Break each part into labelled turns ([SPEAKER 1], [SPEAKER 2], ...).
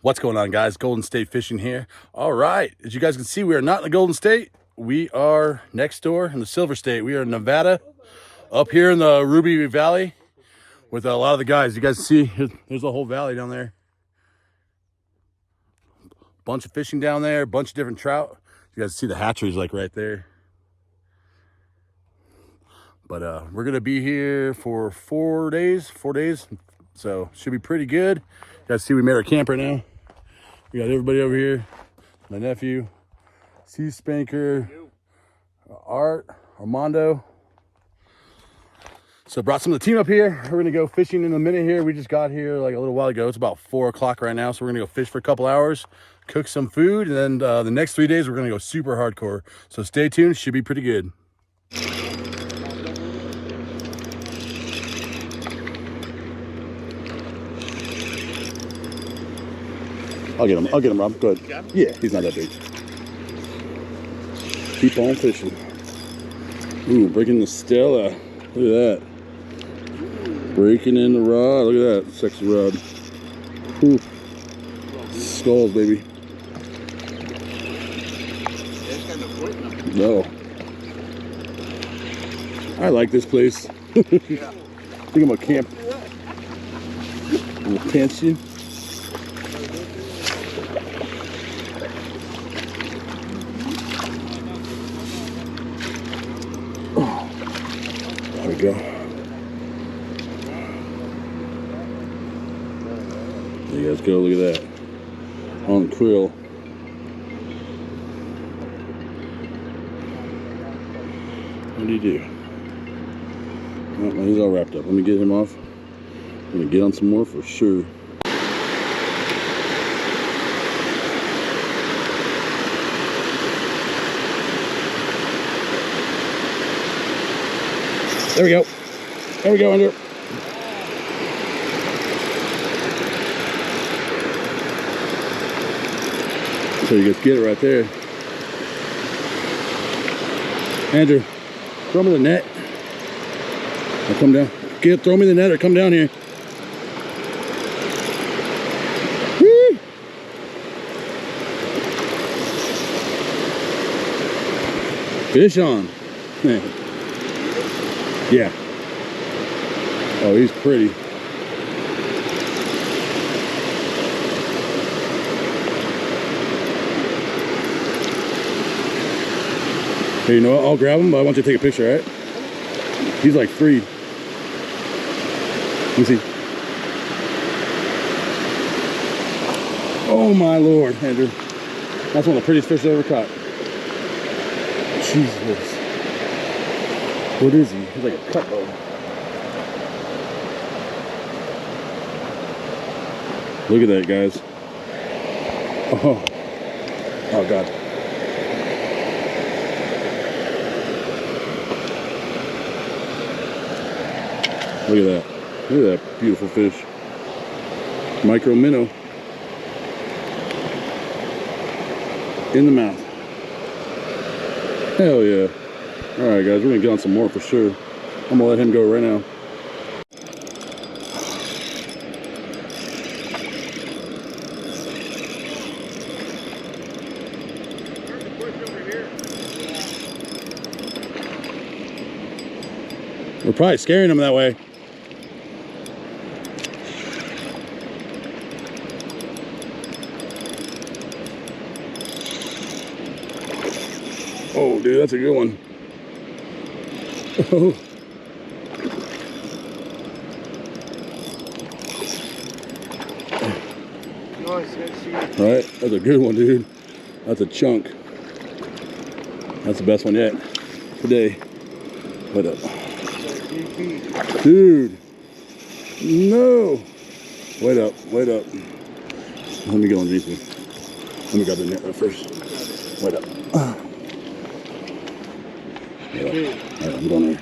[SPEAKER 1] What's going on, guys? Golden State Fishing here. All right, as you guys can see, we are not in the Golden State. We are next door in the Silver State. We are in Nevada, up here in the Ruby Valley with a lot of the guys. You guys see, there's a whole valley down there. Bunch of fishing down there, bunch of different trout. You guys see the hatcheries like right there. But we're gonna be here for 4 days, so should be pretty good. You guys see we made our camp right now. We got everybody over here. My nephew, Sea Spanker, Art, Armando. So brought some of the team up here. We're gonna go fishing in a minute here. We just got here like a little while ago. It's about 4 o'clock right now. So we're gonna go fish for a couple hours, cook some food, and then the next 3 days we're gonna go super hardcore. So stay tuned, should be pretty good. I'll get him, Rob. Go ahead. Yeah, he's not that big. Keep on fishing. Ooh, breaking the Stella. Look at that. Breaking in the rod. Look at that sexy rod. Ooh. Skulls, baby. No. I like this place. I think I'm gonna camp. I'm gonna pinch you. There we go. There you guys go, look at that. On krill. What do you do? Oh, he's all wrapped up. Let me get him off. I'm gonna get on some more for sure. There we go. There we go, Andrew. So you just get it right there. Andrew, throw me the net. I'll come down. Throw me the net or come down here. Woo! Fish on. Yeah. Oh, he's pretty. Hey, you know what? I'll grab him, but I want you to take a picture, all right? He's like 3. Let me see. Oh my Lord, Andrew. That's one of the prettiest fish I've ever caught. Jesus. What is he? He's like a cutbow. Look at that, guys. Oh. Oh, God. Look at that. Look at that beautiful fish. Micro minnow. In the mouth. Hell yeah. Alright guys, we're gonna get on some more for sure. I'm gonna let him go right now. We're probably scaring him that way. Oh dude, that's a good one. Oh. Alright, that's a good one, dude. That's a chunk. That's the best one yet today. Wait up. Dude. No. Wait up, wait up. Let me go on GP. Let me grab the net right first. Wait up. Alright, I'm going there.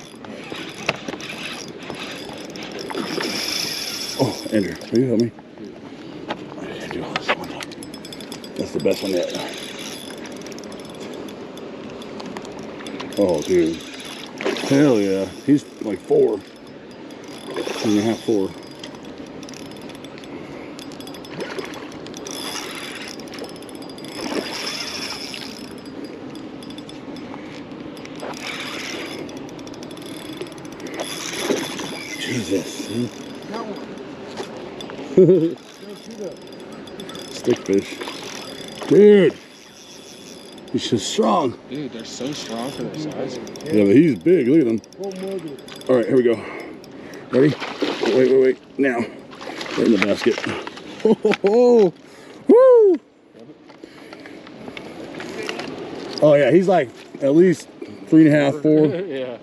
[SPEAKER 1] Oh, Andrew, will you help me? That's the best one yet. Oh, dude. Hell yeah. He's like 4. 3.5, 4. Jesus.
[SPEAKER 2] That one.
[SPEAKER 1] Stickfish. Dude. He's just strong.
[SPEAKER 2] Dude, they're so strong for their size.
[SPEAKER 1] Yeah, but he's big. Look at him. All right, here we go. Ready? Wait. Now. Right in the basket. Oh, woo! Oh, yeah, he's like at least 3.5, 4.
[SPEAKER 2] Yeah.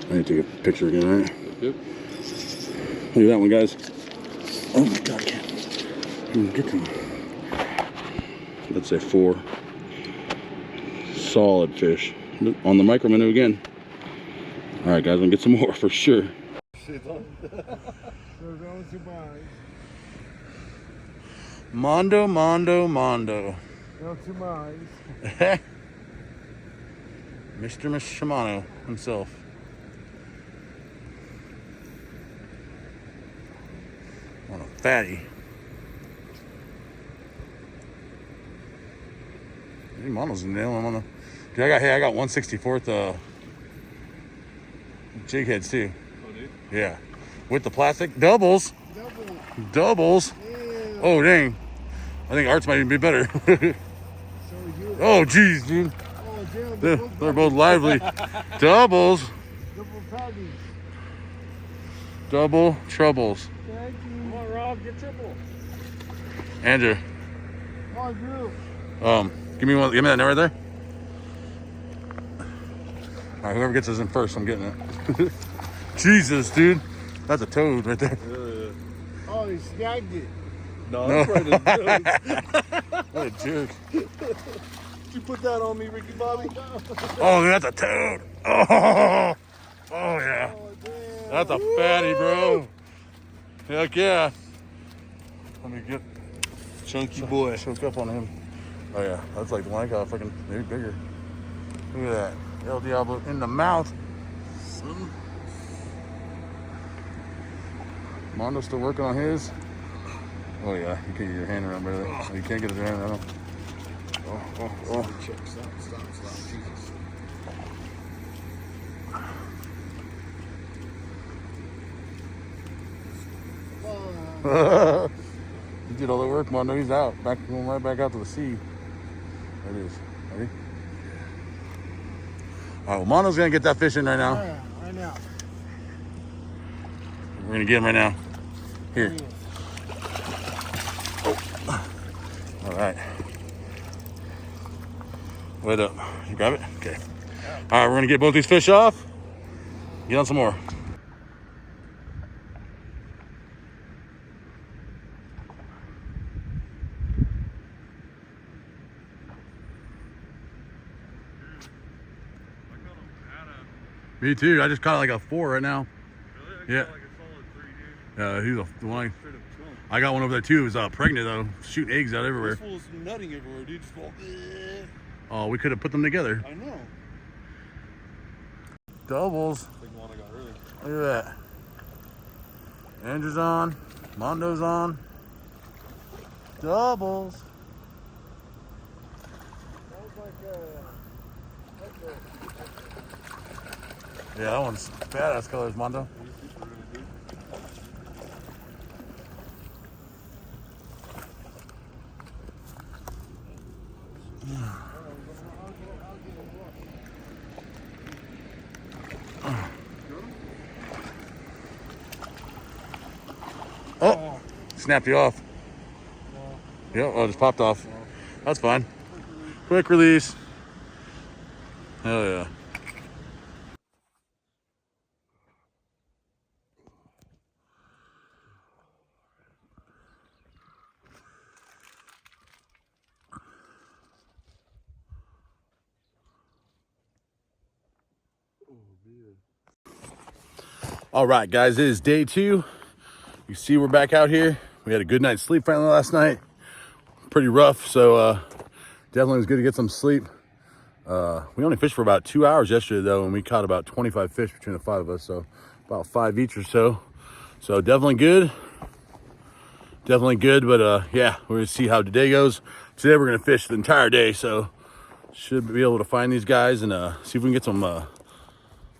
[SPEAKER 1] I need to take a picture again, all right?
[SPEAKER 2] Yep.
[SPEAKER 1] Look at that one, guys. Oh my God, I can't even get them. Let's say 4. Solid fish. On the micro minnow again. All right, guys, I'm gonna get some more for sure. Mondo. Mr. Shimano himself. What a fatty. Mono's nailing him on the. Dude, I got 1/64th jig heads too.
[SPEAKER 2] Oh, dude?
[SPEAKER 1] Yeah, with the plastic doubles. Doubles.
[SPEAKER 2] Yeah.
[SPEAKER 1] Oh dang! I think Art's might even be better. Oh geez, dude.
[SPEAKER 2] Oh, damn,
[SPEAKER 1] They're both lively. Doubles.
[SPEAKER 2] Double patties.
[SPEAKER 1] Double troubles.
[SPEAKER 2] Thank you. Come on, Rob, get triple.
[SPEAKER 1] Andrew.
[SPEAKER 2] Come on, Drew.
[SPEAKER 1] Give me one. Give me that net right there. All right, whoever gets this in first, I'm getting it. Jesus, dude, that's a toad right there.
[SPEAKER 2] Oh, he snagged it.
[SPEAKER 3] No, that's right.
[SPEAKER 1] What a jerk.
[SPEAKER 3] Did you put that on me, Ricky Bobby?
[SPEAKER 1] Oh, dude, that's a toad. Oh yeah.
[SPEAKER 2] Oh, damn.
[SPEAKER 1] That's a fatty, bro. Heck yeah. Let me get
[SPEAKER 3] Chunky boy.
[SPEAKER 1] choked up on him. Oh yeah, that's like the one I got. Fucking maybe bigger. Look at that. El Diablo in the mouth. Mondo's still working on his. Oh yeah, you can't get your hand around, brother. Oh, you can't get his hand around him. Oh.
[SPEAKER 2] Stop, Jesus.
[SPEAKER 1] You did all the work, Mondo. He's out. Going right back out to the sea. There it is. Ready? All right, well, Mondo's gonna get that fish in right now.
[SPEAKER 2] Yeah, right now.
[SPEAKER 1] We're gonna get him right now. Here. Oh. All right. Wait up. You grab it? Okay. All right, we're gonna get both these fish off. Get on some more. Me too. I just caught like a 4 right now.
[SPEAKER 3] Really?
[SPEAKER 1] Yeah.
[SPEAKER 3] Like a solid 3, dude.
[SPEAKER 1] He's the one.
[SPEAKER 3] Straight up chunk.
[SPEAKER 1] I got one over there too. It was pregnant though, shooting eggs out everywhere.
[SPEAKER 3] This fool's nutting everywhere, dude. Just fall.
[SPEAKER 1] Oh, we could have put them together.
[SPEAKER 3] I know.
[SPEAKER 1] Doubles.
[SPEAKER 3] Big one I got earlier.
[SPEAKER 1] Look at that. Andrew's on. Mondo's on. Doubles.
[SPEAKER 2] That was like
[SPEAKER 1] Yeah, that one's badass colors, Mondo. Oh, snapped you off. Yep, oh, it just popped off. That's fine. Quick release. Hell yeah. All right, guys, it is day 2. You see we're back out here. We had a good night's sleep finally last night. Pretty rough, so definitely was good to get some sleep. We only fished for about 2 hours yesterday though, and we caught about 25 fish between the 5 of us, so about 5 each or so. So definitely good. Definitely good, but yeah, we're gonna see how today goes. Today we're gonna fish the entire day, so should be able to find these guys and see if we can get some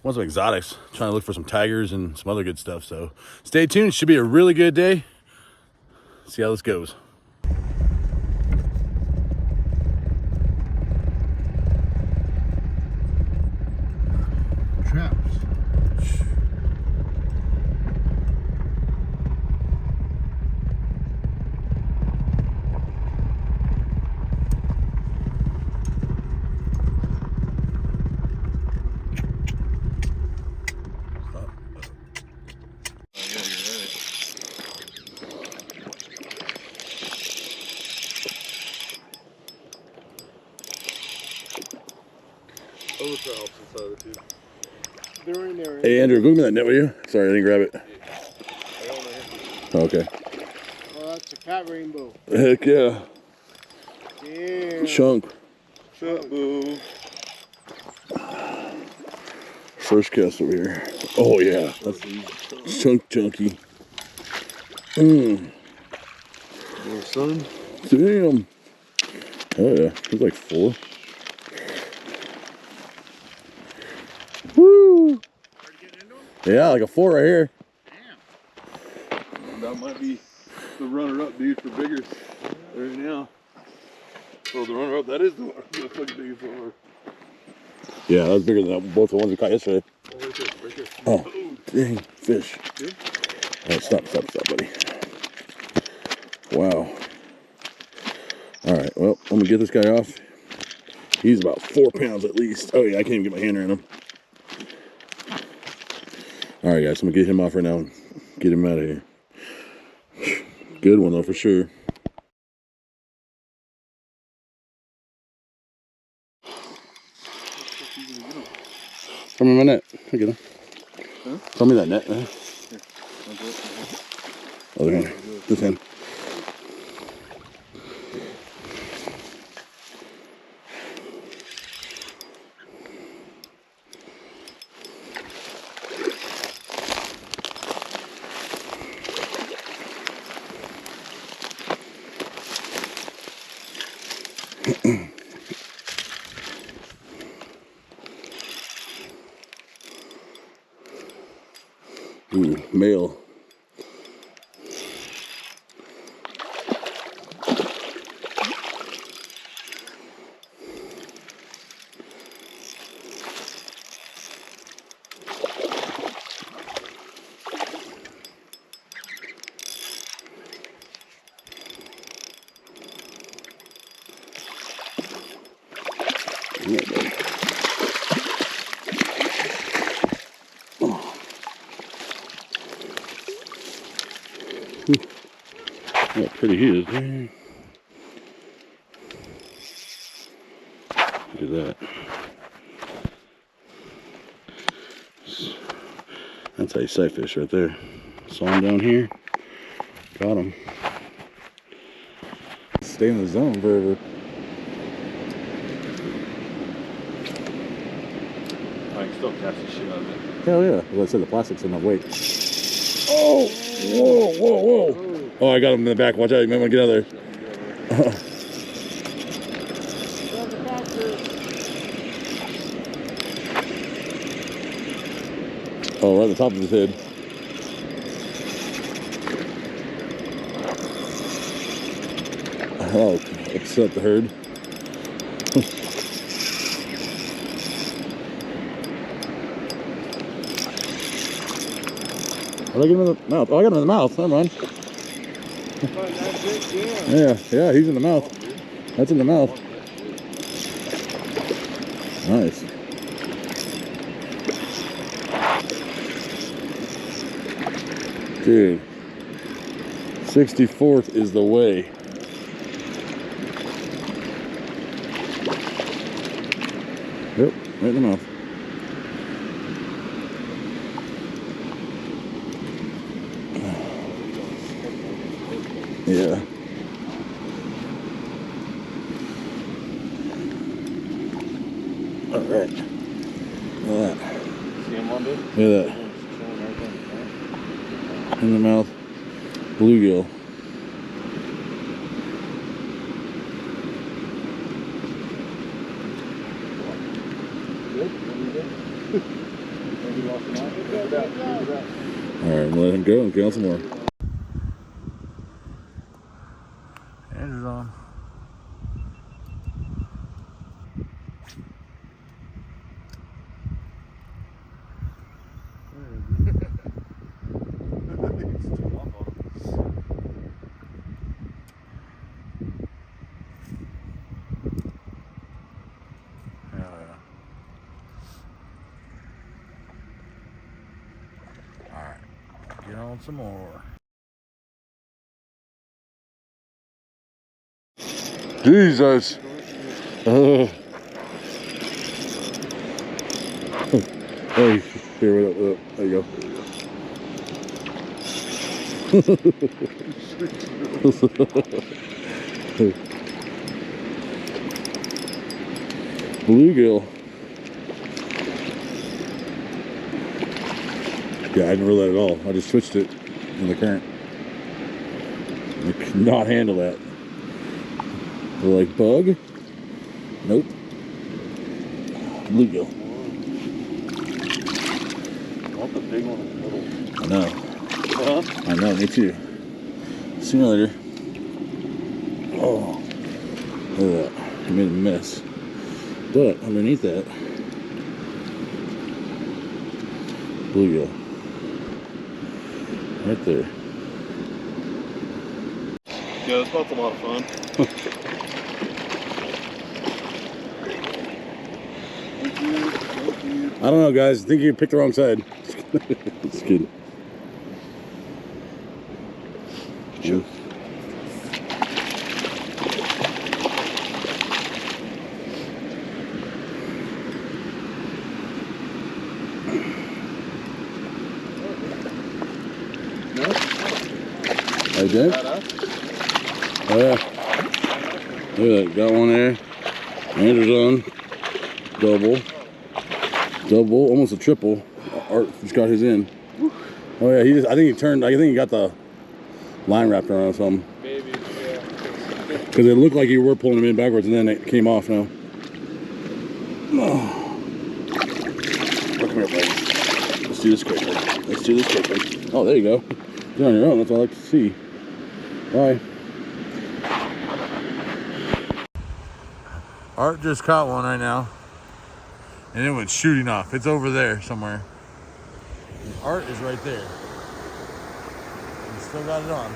[SPEAKER 1] want some exotics. Trying to look for some tigers and some other good stuff. So stay tuned. Should be a really good day. See how this goes.
[SPEAKER 2] Traps.
[SPEAKER 3] Other trouts inside of the tube.
[SPEAKER 2] They're in there.
[SPEAKER 1] Hey Andrew, go give me that net, will you? Sorry, I didn't grab it. Okay.
[SPEAKER 2] Oh, that's a cat rainbow.
[SPEAKER 1] Heck yeah.
[SPEAKER 2] Yeah.
[SPEAKER 1] Chunk.
[SPEAKER 3] Shut boo.
[SPEAKER 1] First cast over here. Oh yeah. That's chunk chunky. Mmm.
[SPEAKER 3] Little son.
[SPEAKER 1] Damn. Oh yeah. There's like 4. Woo! Yeah, like a 4 right here.
[SPEAKER 3] That might be the runner-up, dude, for biggest right now. Oh, the runner-up, that is the fucking biggest one.
[SPEAKER 1] Yeah, that was bigger than both the ones we caught yesterday.
[SPEAKER 3] Oh, right there, right there.
[SPEAKER 1] Oh, dang, fish.
[SPEAKER 3] Good?
[SPEAKER 1] All right, stop, buddy. Wow. All right, well, I'm gonna get this guy off. He's about 4 pounds at least. Oh yeah, I can't even get my hand around him. All right, guys, I'm gonna get him off right now and get him out of here. Good one though, for sure. Throw me my net. I get him.
[SPEAKER 3] Huh?
[SPEAKER 1] Throw me that net, man. Other hand. This hand. Ooh, male. Yeah, buddy. How pretty he is, man. Look at that. That's how you sight fish right there. Saw him down here. Got him. Stay in the zone forever.
[SPEAKER 3] I can still catch the shit out of it.
[SPEAKER 1] Hell yeah. As I said, the plastic's enough weight. Oh! Whoa, whoa, whoa. Oh, I got him in the back. Watch out. You might want to get out of there. Oh, right at the top of his head. Oh, upset the herd. Oh, I get him in the mouth. Oh, I got him in the mouth. Never mind. Yeah, he's in the mouth. That's in the mouth. Nice. Dude, 64th is the way. Yep, right in the mouth. Yeah. All right. Look at that.
[SPEAKER 3] See him on, dude?
[SPEAKER 1] Look at that. In the mouth. Bluegill. Alright, let him go and get on some more. Andrew's on. Get on some more. Jesus. Hey, here, wait up. There you go. Bluegill. Yeah, I didn't reel that at all. I just switched it in the current. I could not handle that. They're like, bug? Nope. Bluegill.
[SPEAKER 3] I want the big one in the middle.
[SPEAKER 1] I know.
[SPEAKER 3] Huh?
[SPEAKER 1] I know, me too. See you later. Oh. Look at that. I made a mess. But underneath that, bluegill. Right there.
[SPEAKER 3] Yeah, this spot's a lot of fun. Thank you.
[SPEAKER 1] I don't know, guys. I think you picked the wrong side. It's good.
[SPEAKER 3] Sure.
[SPEAKER 1] I did? Oh yeah. Look at that. Got one there. Andrew's on. Double, almost a triple. Art just got his in. Oh yeah, I think he got the line wrapped around or something.
[SPEAKER 2] Maybe, yeah.
[SPEAKER 1] Because it looked like you were pulling him in backwards and then it came off now. Oh. Come here, buddy. Let's do this quickly. Oh, there you go. You're on your own. That's what I like to see. Bye. Art just caught one right now. And it went shooting off. It's over there somewhere. And Art is right there. He's still got it on.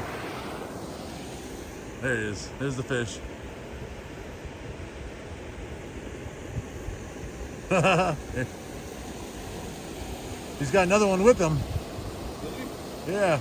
[SPEAKER 1] There it is. There's the fish. He's got another one with him. Yeah.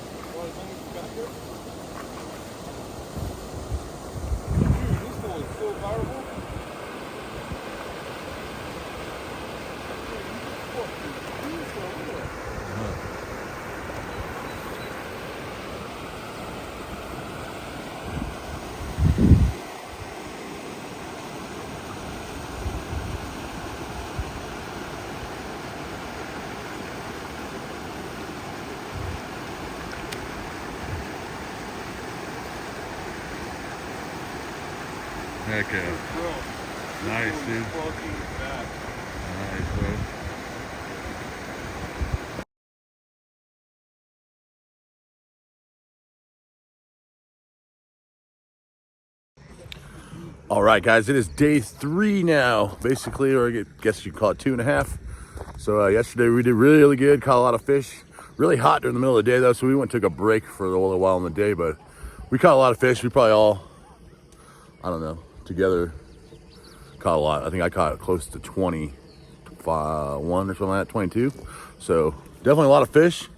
[SPEAKER 1] Heck yeah. Nice, dude. Nice, bro. All right, guys, it is day 3 now, basically, or I guess you call it 2.5. So yesterday we did really good, caught a lot of fish. Really hot during the middle of the day though, so we went and took a break for a little while in the day, but we caught a lot of fish. We probably all, I don't know, together caught a lot. I think I caught close to 21 or something like that, 22. So definitely a lot of fish,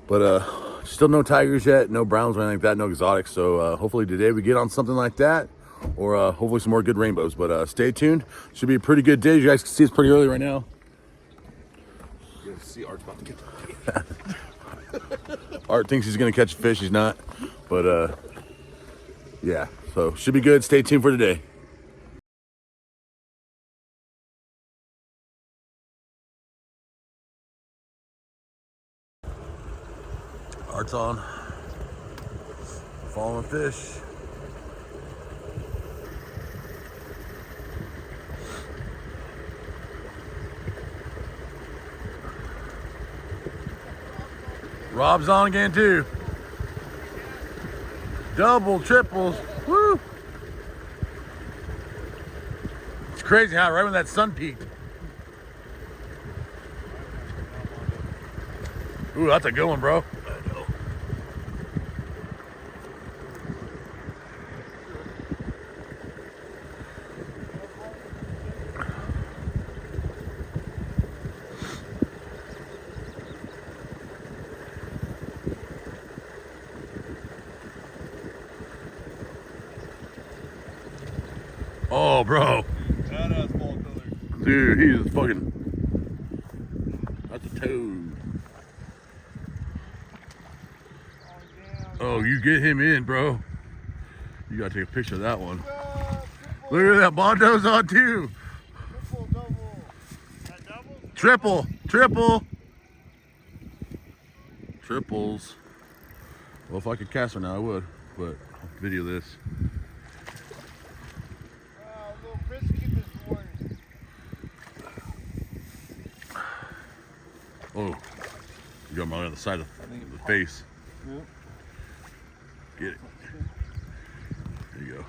[SPEAKER 1] but still no tigers yet, no browns or anything like that, no exotics. So hopefully today we get on something like that, or hopefully some more good rainbows. But stay tuned. Should be a pretty good day. You guys can see it's pretty early right now. You guys see Art's about to get Art thinks he's gonna catch a fish. He's not, but yeah. So should be good. Stay tuned for today. Art's on. Following fish. Rob's on again too. Double, triples. Woo! It's crazy how right when that sun peaked. Ooh, that's a good one, bro. Oh, bro.
[SPEAKER 3] Badass ball color.
[SPEAKER 1] Dude, he's fucking. That's a toad. Oh, you get him in, bro. You gotta take a picture of that one. Look at that. Bondo's on too.
[SPEAKER 2] Triple, double. That double?
[SPEAKER 1] Triple. Triple. Triples. Well, if I could cast her now, I would. But I'll video this.
[SPEAKER 2] A little frisky this morning.
[SPEAKER 1] Oh, you got him on the other side of the face.
[SPEAKER 3] Yep.
[SPEAKER 1] Get it. There you go.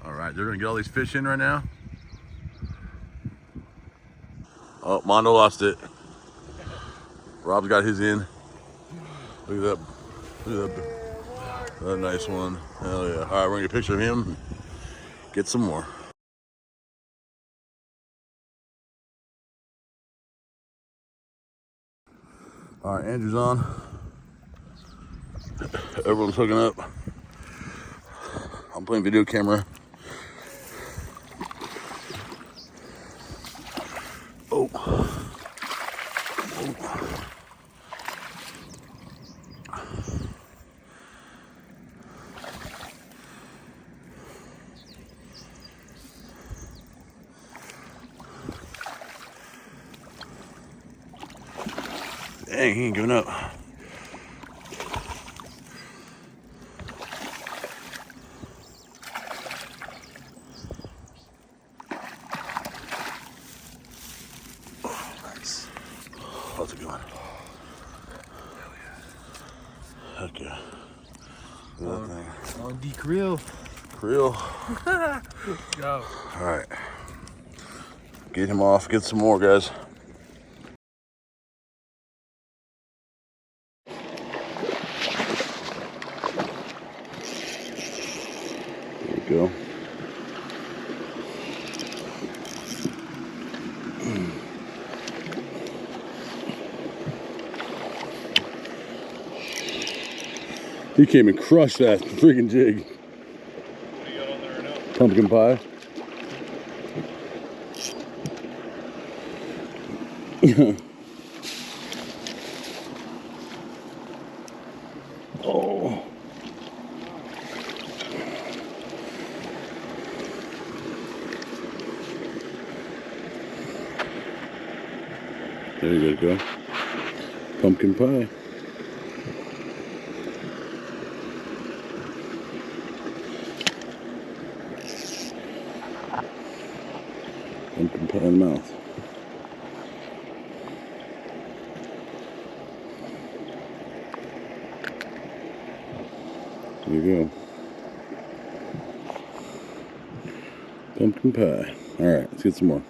[SPEAKER 1] All right, they're gonna get all these fish in right now. Oh, Mondo lost it. Rob's got his in. Look at that. Look at that. That nice one. Hell yeah. All right, we're gonna get a picture of him. Get some more. All right, Andrew's on. Everyone's hooking up. I'm playing video camera. Oh. Dang, he ain't giving up. Nice. That's a good one. Heck yeah. Look at that thing.
[SPEAKER 4] On D Krill.
[SPEAKER 1] Krill.
[SPEAKER 4] Go.
[SPEAKER 1] All right. Get him off. Get some more, guys. There we go. He came and crushed that freaking jig.
[SPEAKER 3] What do you got on there right now?
[SPEAKER 1] Pumpkin pie. Oh. There you go. Pumpkin pie. Pumpkin pie in the mouth. There you go. Pumpkin pie. All right, let's get some more.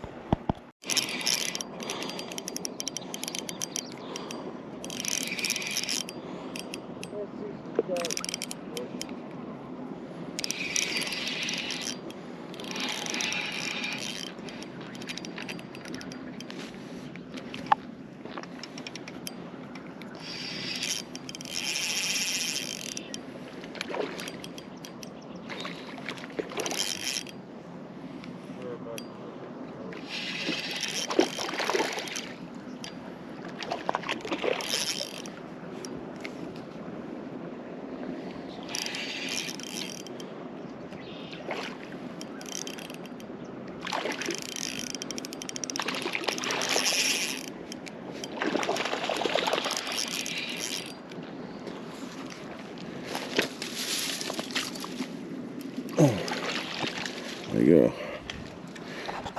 [SPEAKER 1] There you go.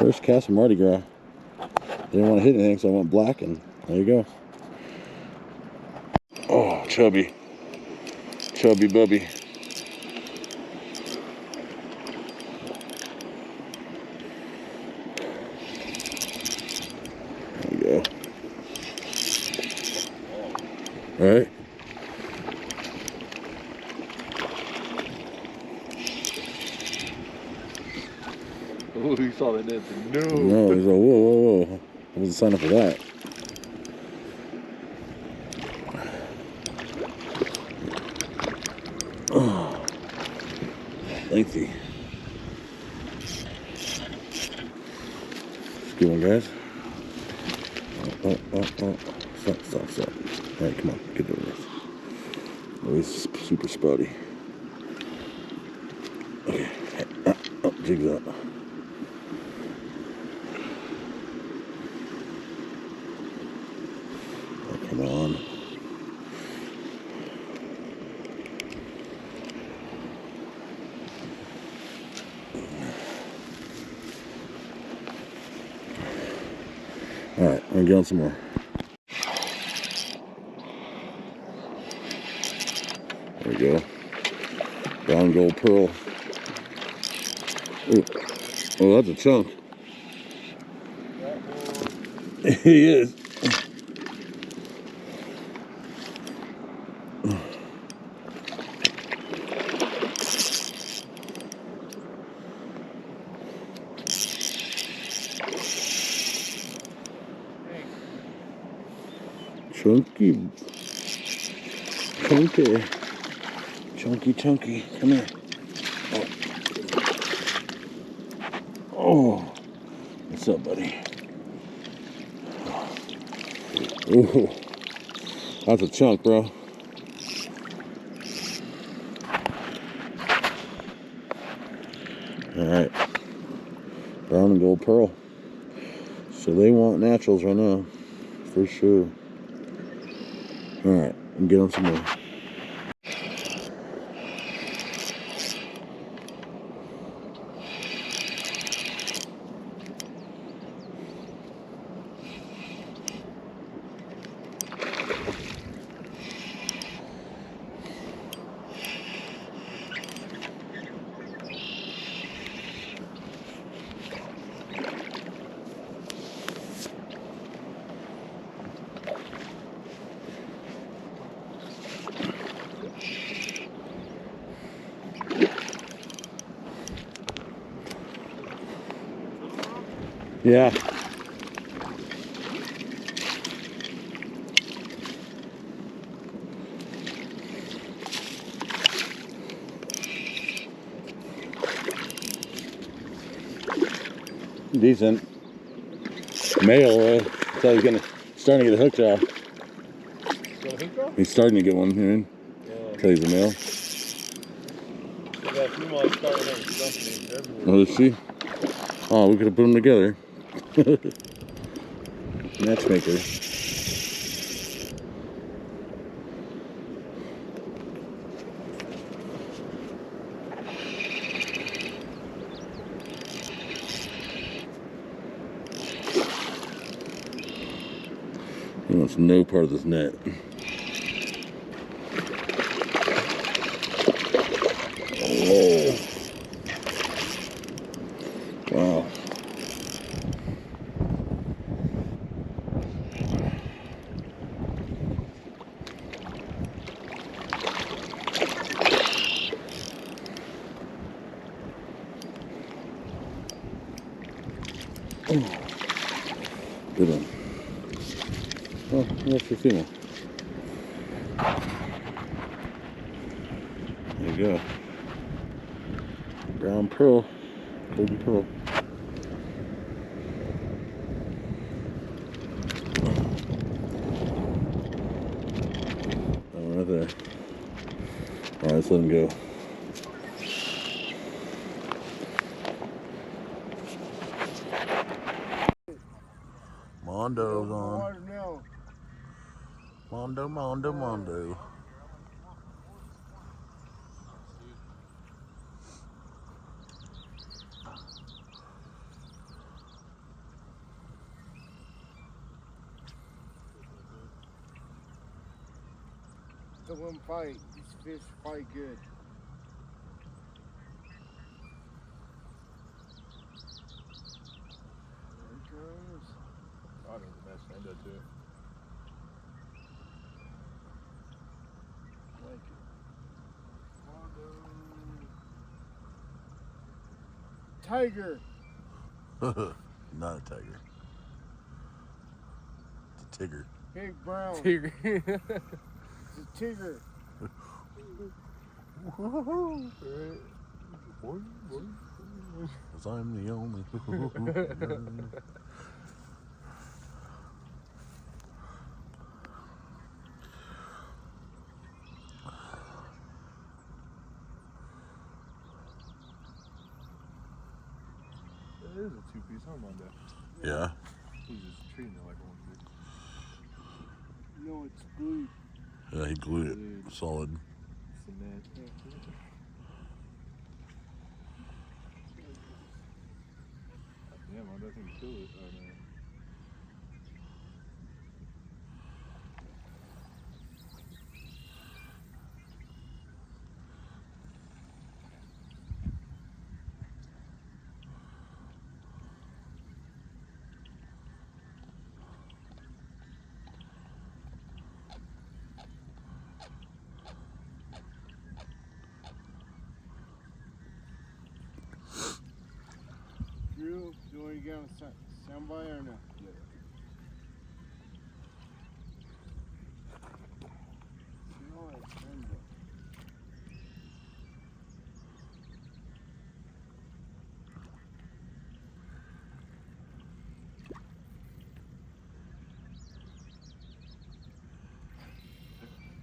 [SPEAKER 1] First cast of Mardi Gras. Didn't want to hit anything, so I went black, and there you go. Oh, chubby. Chubby bubby. There you go. All right.
[SPEAKER 3] Oh, he saw that net. No.
[SPEAKER 1] No, he's like, whoa, whoa, whoa. I wasn't signed up for that. Oh, lengthy. Good one, guys. Oh. Stop. All right, come on, get over this. Oh, he's super spotty. Okay, jigs up. Oh, come on. All right, I'm gonna get on some more. There we go. Brown gold pearl. Ooh. Oh, that's a chunk. He is. Chunky. Come here. Oh. What's up, buddy? Ooh. That's a chunk, bro. All right. Brown and gold pearl. So they want naturals right now, for sure. All right, I'm getting some more. Yeah. Decent. Male, so he's starting to get a hook job.
[SPEAKER 3] Got a hook off?
[SPEAKER 1] He's starting to get one here. Tell he's a male.
[SPEAKER 3] That female starting having something everywhere.
[SPEAKER 1] Oh, is she? Oh, we could have put them together. Matchmaker. He wants no part of this net. Oh. Wow. Oh. Good one. Oh, that's your female. There you go. Brown pearl, golden pearl. Oh, right there. All right, let's let him go. Mondo's on. Mondo.
[SPEAKER 2] of them fight. These fish fight good. There he comes.
[SPEAKER 3] I know the match named that too.
[SPEAKER 2] I like it. Tiger.
[SPEAKER 1] Not a tiger. It's a tigger.
[SPEAKER 2] Big brown.
[SPEAKER 3] Tigger.
[SPEAKER 2] It's a tigger.
[SPEAKER 1] Cause I'm the only.
[SPEAKER 3] It is a two-piece. I don't mind that.
[SPEAKER 1] Yeah.
[SPEAKER 3] He's just treating it like a one-piece.
[SPEAKER 2] No, it's blue.
[SPEAKER 1] Yeah, he glued it solid.
[SPEAKER 3] Cement. Damn, I don't think he killed it. Oh, no.
[SPEAKER 2] Drew, you want to get on sound by or no? Yeah. No, it's rainbow.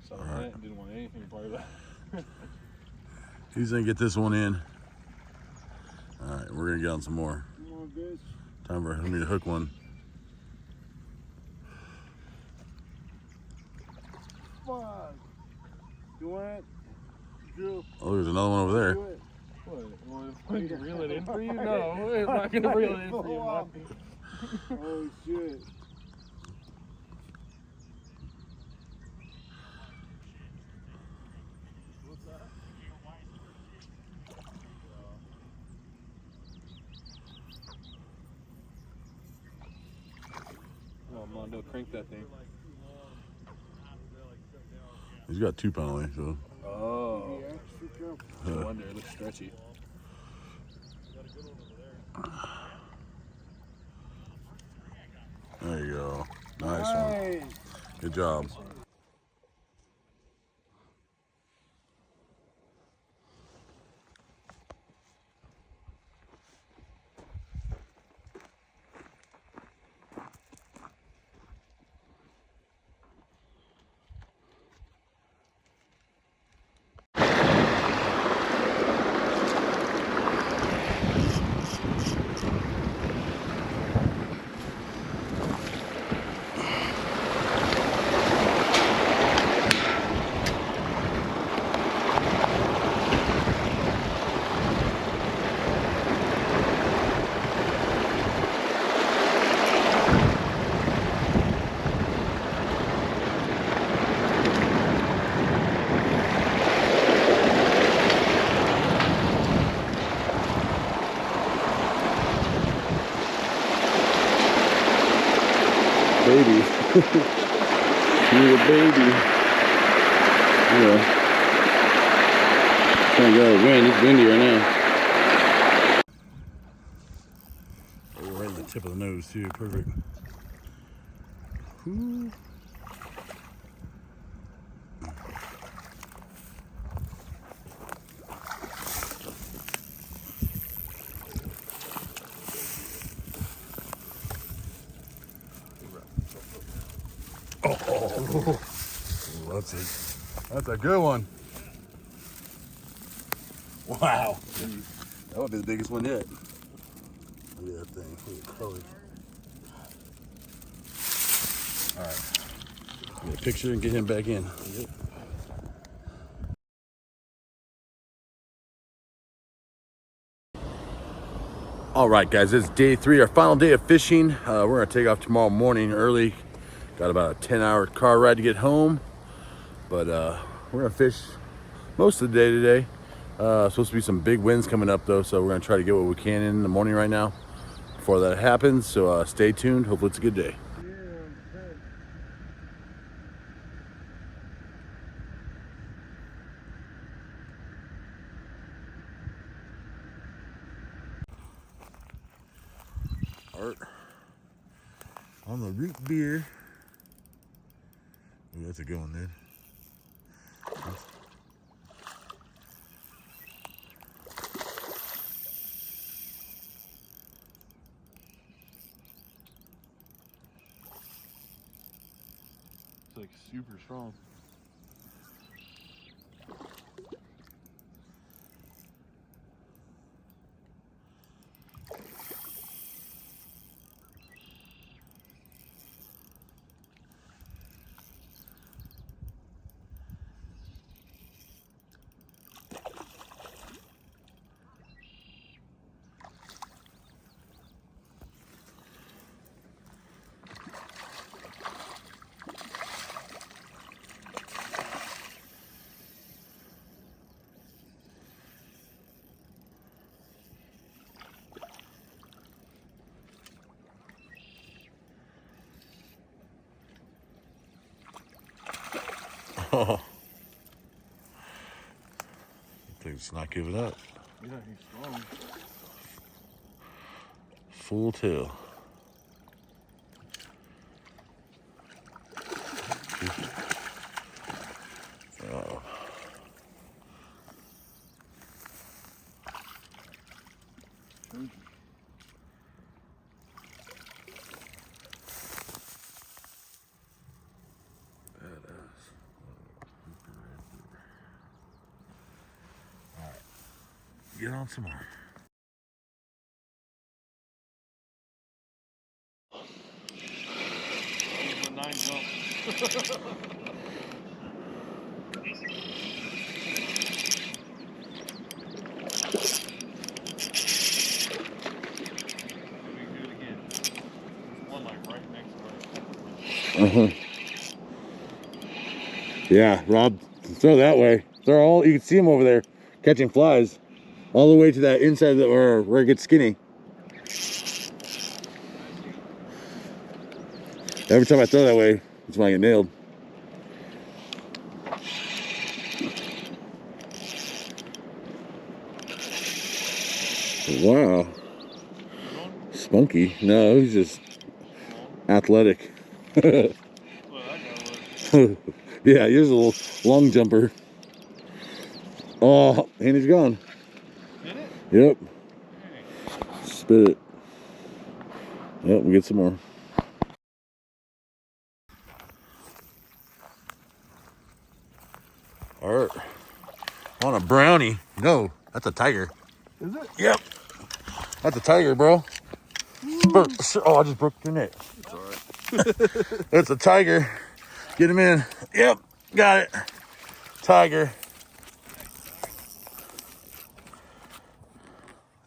[SPEAKER 3] Saw that and didn't want anything part of that.
[SPEAKER 1] He's gonna get this one in. All right, we're gonna get on some more.
[SPEAKER 2] Come on, bitch.
[SPEAKER 1] Time for me to hook one.
[SPEAKER 2] Fuck. You want it? Drew.
[SPEAKER 1] Oh, there's another one over there.
[SPEAKER 2] Do it.
[SPEAKER 3] What? You want to reel it in for you? No, we're not going to reel it in for you, man.
[SPEAKER 2] Oh, shit.
[SPEAKER 3] Oh, Mondo, crank that thing.
[SPEAKER 1] He's got 2 pound length, so.
[SPEAKER 3] Oh.
[SPEAKER 2] Be extra careful.
[SPEAKER 3] No wonder, it looks stretchy.
[SPEAKER 1] There you go. Nice one.
[SPEAKER 2] Nice.
[SPEAKER 1] Good job. Baby. You're a baby. Yeah. Trying to get out of the wind. It's windy right now. Oh, right at the tip of the nose, too. Perfect. Whew. Oh, that's a good one. Wow. That would be the biggest one yet. Look at that thing. Look at the color. All right. Get a picture and get him back in. All right, guys, this is day 3, our final day of fishing. We're gonna take off tomorrow morning early. Got about a 10-hour car ride to get home, but we're gonna fish most of the day today. Supposed to be some big winds coming up though, so we're gonna try to get what we can in the morning right now before that happens. So stay tuned. Hopefully it's a good day. Art on the root beer. Oh, that's a good one, dude.
[SPEAKER 3] It's like super strong.
[SPEAKER 1] Oh, thing's not giving up.
[SPEAKER 3] Yeah, he's strong.
[SPEAKER 1] Full tail. Oh. Get on some more.
[SPEAKER 3] He's a 9 jump.
[SPEAKER 1] Yeah, Rob, throw that way. Throw all, you can see him over there catching flies all the way to that inside where it gets skinny. Every time I throw that way, it's when I get nailed. Wow. Spunky. No, he's just athletic. Yeah, here's a little long jumper. Oh, and he's gone.
[SPEAKER 3] Did it?
[SPEAKER 1] Yep. Spit it. Yep, we get some more. All right. On a brownie. No, that's a tiger.
[SPEAKER 3] Is it?
[SPEAKER 1] Yep. That's a tiger, bro. Oh, I just broke your neck.
[SPEAKER 3] It's alright.
[SPEAKER 1] That's a tiger. Get him in. Yep, got it. Tiger.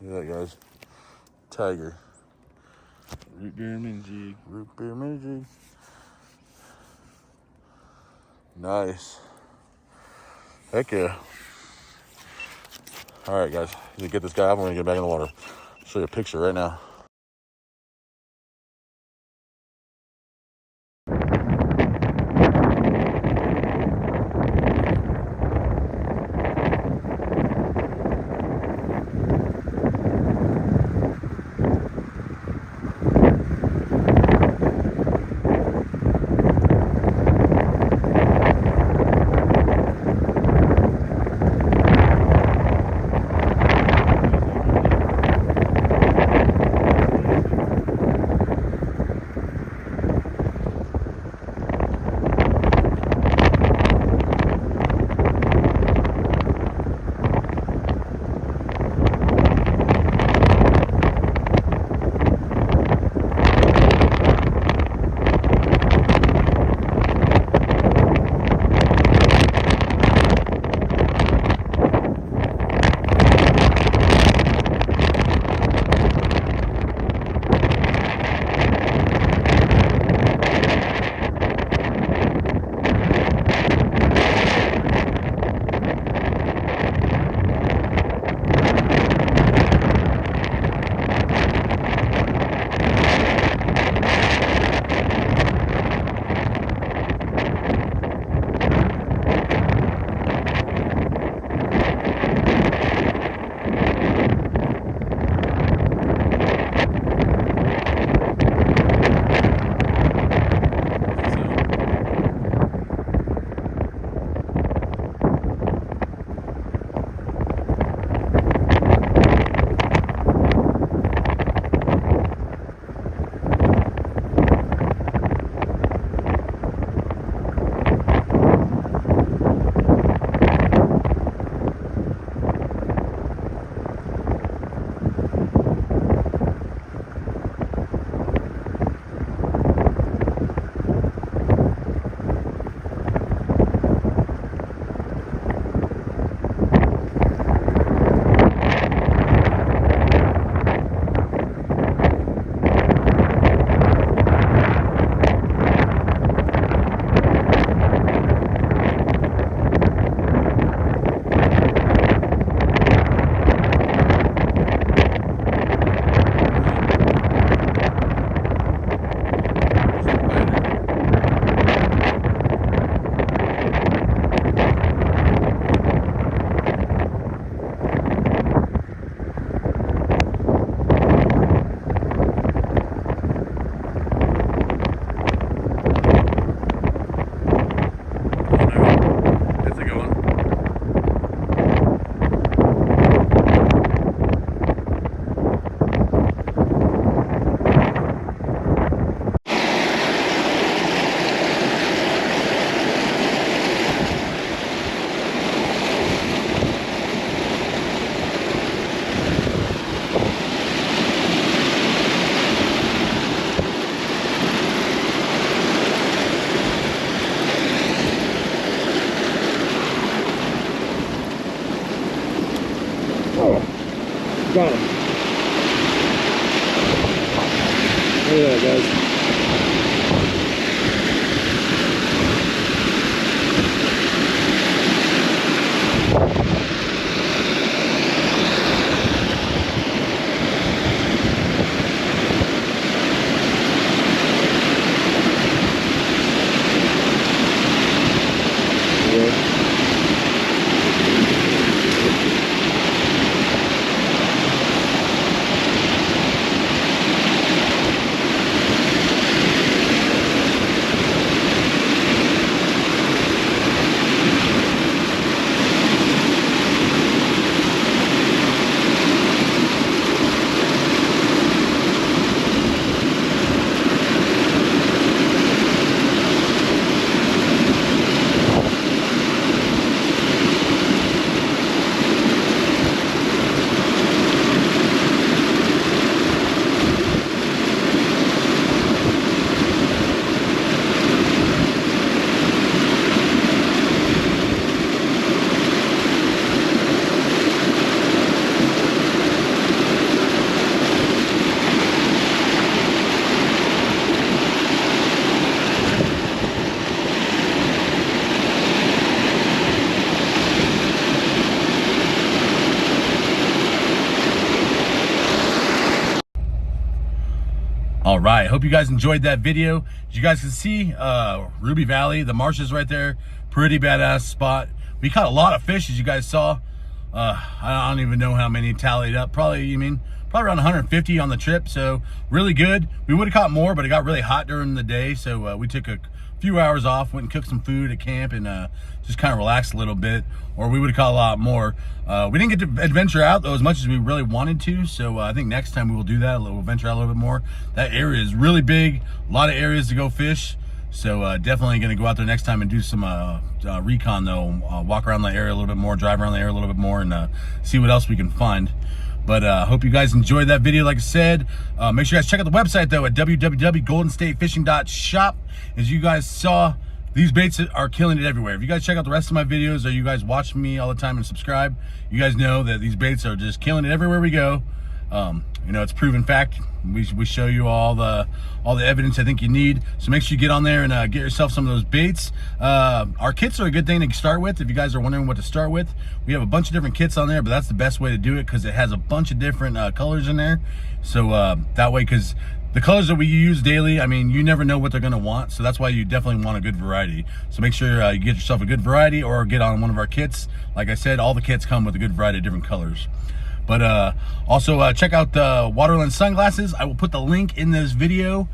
[SPEAKER 1] Look at that, guys. Tiger.
[SPEAKER 3] Root beer mini jig.
[SPEAKER 1] Root beer mini jig. Nice. Heck yeah. All right, guys. You get this guy up. I'm gonna get back in the water. Show you a picture right now. Got him. Look at that, guys. All right, hope you guys enjoyed that video. As you guys can see, Ruby Valley, the marshes right there, pretty badass spot. We caught a lot of fish, as you guys saw. I don't even know how many tallied up. Probably around 150 on the trip, so really good. We would have caught more, but it got really hot during the day, so we took a few hours off, went and cooked some food at camp, and just kind of relaxed a little bit, or we would have caught a lot more. We didn't get to adventure out though as much as we really wanted to, so I think next time we will do that. We'll venture out a little bit more. That area is really big, a lot of areas to go fish, so definitely going to go out there next time and do some recon though. Walk around the area a little bit more, drive around the area a little bit more, and see what else we can find. But hope you guys enjoyed that video. Like I said, make sure you guys check out the website though at www.goldenstatefishing.shop. As you guys saw, these baits are killing it everywhere. If you guys check out the rest of my videos, or you guys watch me all the time and subscribe, you guys know that these baits are just killing it everywhere we go. You know, it's proven fact. We show you all the evidence I think you need. So make sure you get on there and get yourself some of those baits. Our kits are a good thing to start with. If you guys are wondering what to start with, we have a bunch of different kits on there, but that's the best way to do it because it has a bunch of different colors in there. So that way, because the colors that we use daily, I mean, you never know what they're gonna want. So that's why you definitely want a good variety. So make sure you get yourself a good variety or get on one of our kits. Like I said, all the kits come with a good variety of different colors. But also check out the Waterland sunglasses. I will put the link in this video.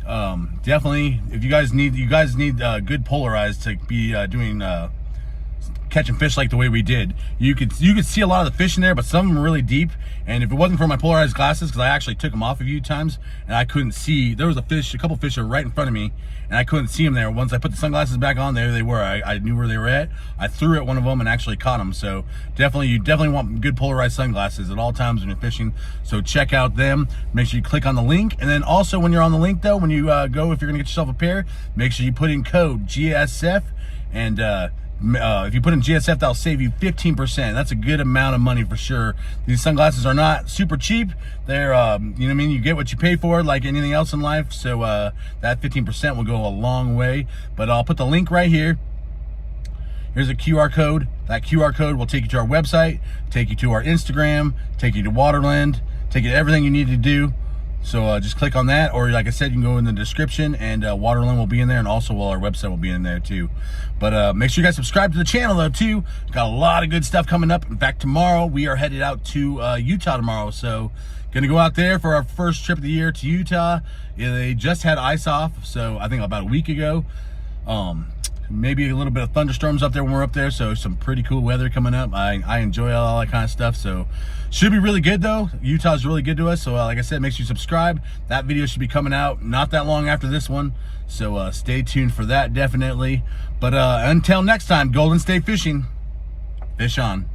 [SPEAKER 1] Definitely, if you guys need good polarized to be doing catching fish like the way we did. You could see a lot of the fish in there, but some of them are really deep. And if it wasn't for my polarized glasses, because I actually took them off a few times and I couldn't see, there was a couple fish are right in front of me and I couldn't see them there. Once I put the sunglasses back on, there they were. I knew where they were at. I threw at one of them and actually caught them. So you definitely want good polarized sunglasses at all times when you're fishing. So check out them. Make sure you click on the link. And then also when you're on the link though, when you go, if you're gonna get yourself a pair, make sure you put in code GSF, and if you put in GSF, that'll save you 15%. That's a good amount of money for sure. These sunglasses are not super cheap. They're, you know what I mean? You get what you pay for, like anything else in life. So that 15% will go a long way. But I'll put the link right here. Here's a QR code. That QR code will take you to our website, take you to our Instagram, take you to Waterland, take you to everything you need to do. So just click on that, or like I said, you can go in the description and Waterland will be in there, and also our website will be in there too. But make sure you guys subscribe to the channel though too. Got a lot of good stuff coming up. In fact, tomorrow we are headed out to Utah tomorrow. So gonna go out there for our first trip of the year to Utah. Yeah, they just had ice off, so I think about a week ago. Maybe a little bit of thunderstorms up there when we're up there, so some pretty cool weather coming up. I enjoy all that kind of stuff, so should be really good though. Utah's really good to us, so like I said, make sure you subscribe. That video should be coming out not that long after this one, so stay tuned for that definitely. But until next time, Golden State Fishing, fish on.